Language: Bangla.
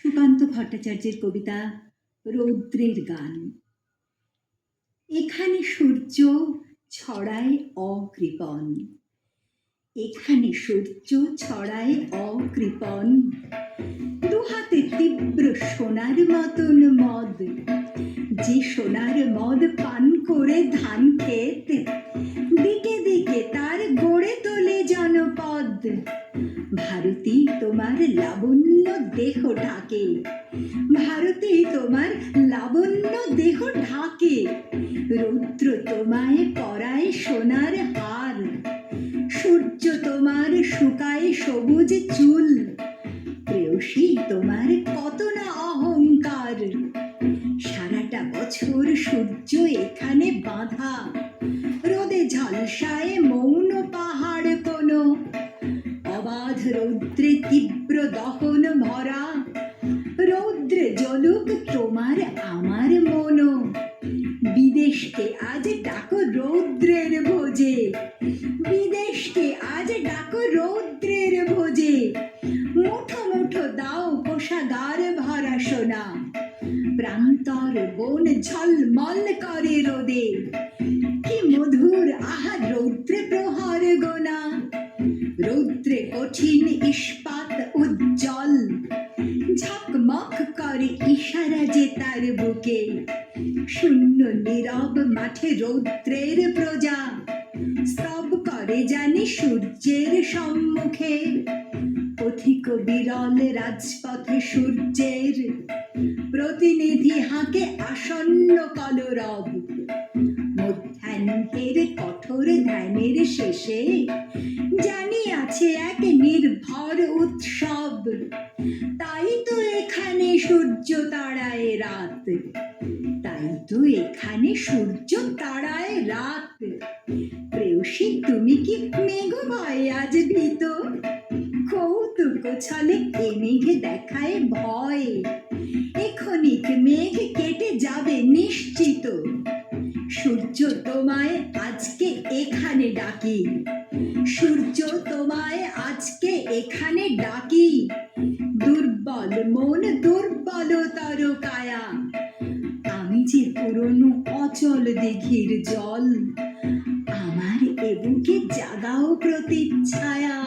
সুকান্ত ভট্টাচার্যের কবিতা রৌদ্রের গান। এখানে সূর্য ছড়ায় অকৃপণ, এখানে সূর্য ছড়ায় অকৃপণ, দুহাতে তীব্র সোনার মতন মদ, যে সোনার মদ পান করে ধান ক্ষেত, দিকে দিকে তার গড়ে তোলে জনপদ। ভারতী তোমার লাবণ্য দেহ ঢাকে, ভারতী তোমার লাবণ্য দেহ ঢাকে, রৌদ্র তোমায় পরায় সোনার হার, সূর্য তোমার শুকায় সবুজ চুল, প্রেয়সী তোমার কত না অহংকার। সারাটা বছর সূর্য এখানে বাঁধা, রোদে ঝলসায় মৌন পাহাড় কোনো, অবাধ রৌদ্রে তীব্র দহন ভরা, রৌদ্রে জ্বলুক তোমার আমার মনো। বিদেশকে আজ ডাকো রৌদ্রের ভোজে, বিদেশকে আজ ডাকো রৌদ্রের ভোজে, মুঠো মুঠো দাও কোষাগার ভরা সোনা, প্রান্তর বন ঝলমল করে রোদে, কি মধুর আহা রৌদ্রে প্রহর গোনা। রৌদ্রে কঠিন ইস্পাত উজ্জ্বল, ঝকমক করে ইশারা যে তার বুকে, শূন্য নীরব মাঠে রৌদ্রের প্রজা, স্তব করে জানি সূর্যের সম্মুখে, পথিক বিরল রাজপথে সূর্যের, প্রতিনিধি হাঁকে আসন্ন কলরব। মধ্যাহ্নের কঠোর ধ্যানের শেষে জানি আছে এক নির্ভর উৎসব, তাই তো এখানে সূর্য তাড়ায় রাত, তাই তো এখানে সূর্য তাড়ায় রাত। প্রেয়সী তুমি কি মেঘ ভয় আজ ভীত, কৌতুক ছলে এ মেঘে দেখায় ভয়, এক্ষণিক মেঘ কেটে যাবে নিশ্চিত, সূর্য তোমায় আজকে এখানে ডাকি, সূর্য তোমায় আজকে এখানে ডাকি। দুর্বল মন দুর্বলতর কায়া, আমি যে পুরনো অচল দিঘির জল, আমার এ বুকে জাগাও প্রতিচ্ছায়া।